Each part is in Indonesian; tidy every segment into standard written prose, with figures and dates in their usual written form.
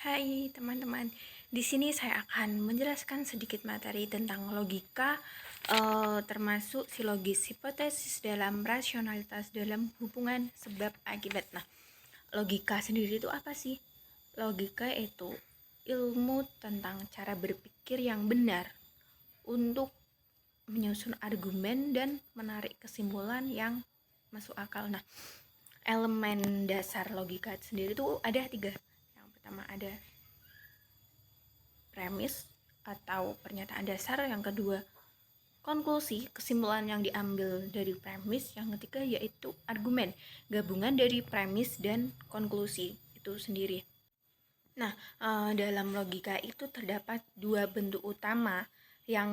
Hai teman-teman, di sini saya akan menjelaskan sedikit materi tentang logika, termasuk silogis, hipotesis dalam rasionalitas dalam hubungan sebab akibat. Nah, logika sendiri itu apa sih? Logika itu ilmu tentang cara berpikir yang benar untuk menyusun argumen dan menarik kesimpulan yang masuk akal. Nah, elemen dasar logika sendiri itu ada 3. Yang pertama ada premis atau pernyataan dasar, yang kedua konklusi, kesimpulan yang diambil dari premis, yang ketiga yaitu argumen, gabungan dari premis dan konklusi itu sendiri. Nah, dalam logika itu terdapat 2 bentuk utama yang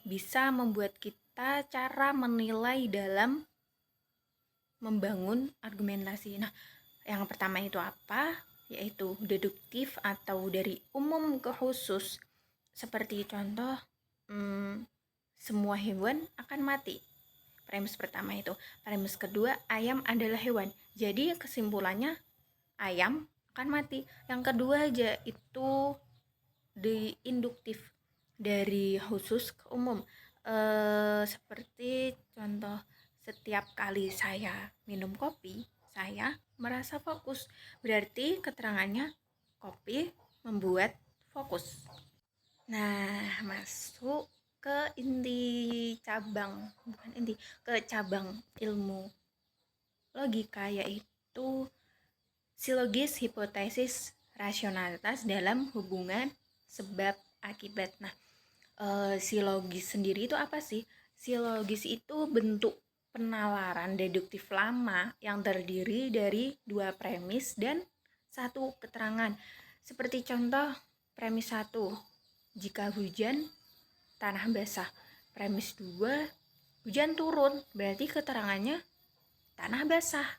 bisa membuat kita cara menilai dalam membangun argumentasi. Nah, yang pertama itu apa? Yaitu deduktif atau dari umum ke khusus. Seperti contoh, semua hewan akan mati. Premis pertama itu. Premis kedua, ayam adalah hewan. Jadi kesimpulannya ayam akan mati. Yang kedua aja itu diinduktif, dari khusus ke umum. Seperti contoh, setiap kali saya minum kopi, saya merasa fokus. Berarti keterangannya kopi membuat fokus. Nah, masuk ke inti cabang, bukan inti, ke cabang ilmu logika, yaitu silogis, hipotesis, rasionalitas dalam hubungan sebab akibat. Nah, silogis sendiri itu apa sih? Silogis itu bentuk penalaran deduktif lama yang terdiri dari 2 premis dan 1 keterangan. Seperti contoh premis 1, jika hujan tanah basah. Premis 2, hujan turun, berarti keterangannya tanah basah.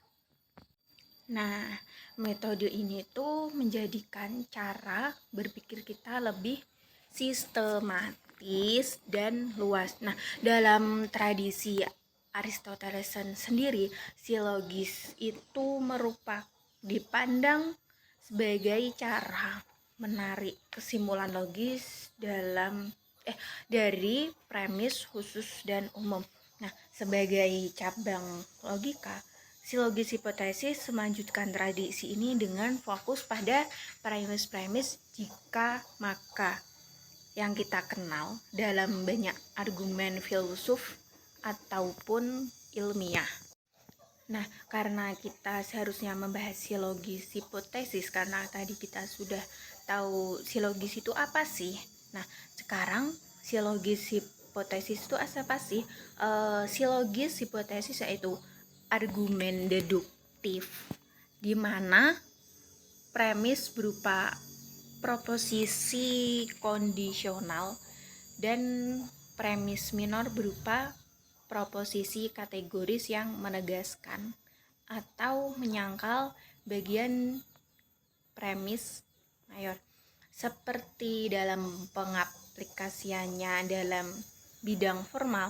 Nah, metode ini tuh menjadikan cara berpikir kita lebih sistematis dan luas. Nah, dalam tradisi Aristoteles sendiri, silogis itu merupakan dipandang sebagai cara menarik kesimpulan logis dari premis khusus dan umum. Nah, sebagai cabang logika, silogis hipotesis melanjutkan tradisi ini dengan fokus pada premis-premis jika maka yang kita kenal dalam banyak argumen filsuf ataupun ilmiah. Nah, karena kita seharusnya membahas silogis hipotesis karena tadi kita sudah tahu silogis itu apa sih. Nah, sekarang silogis hipotesis itu apa sih? Silogis hipotesis yaitu argumen deduktif di mana premis berupa proposisi kondisional dan premis minor berupa proposisi kategoris yang menegaskan atau menyangkal bagian premis mayor. Seperti dalam pengaplikasiannya dalam bidang formal,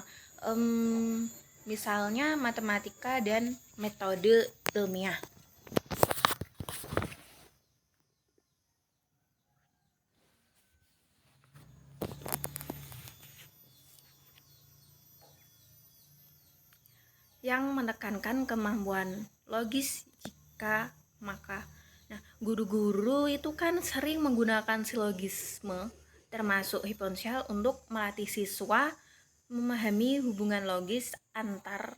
misalnya matematika dan metode ilmiah. Yang menekankan kemampuan logis jika maka. Nah, guru-guru itu kan sering menggunakan silogisme termasuk hiponsial untuk melatih siswa memahami hubungan logis antar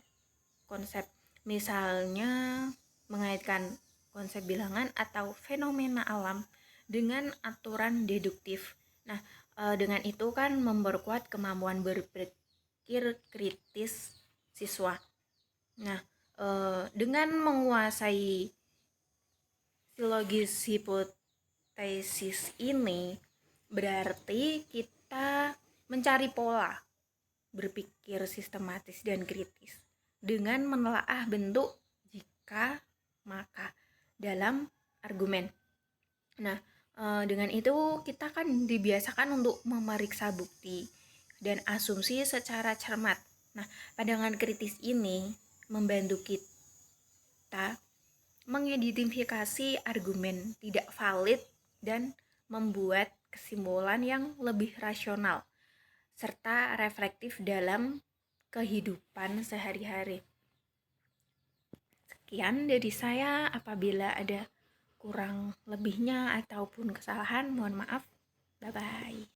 konsep. Misalnya mengaitkan konsep bilangan atau fenomena alam dengan aturan deduktif. Nah, dengan itu kan memperkuat kemampuan berpikir kritis siswa. Nah, dengan menguasai silogis hipotesis ini berarti kita mencari pola berpikir sistematis dan kritis dengan menelaah bentuk jika maka dalam argumen. Nah, dengan itu kita kan dibiasakan untuk memeriksa bukti dan asumsi secara cermat. Nah, pandangan kritis ini membantu kita mengidentifikasi argumen tidak valid dan membuat kesimpulan yang lebih rasional serta reflektif dalam kehidupan sehari-hari. Sekian dari saya, apabila ada kurang lebihnya ataupun kesalahan mohon maaf. Bye bye.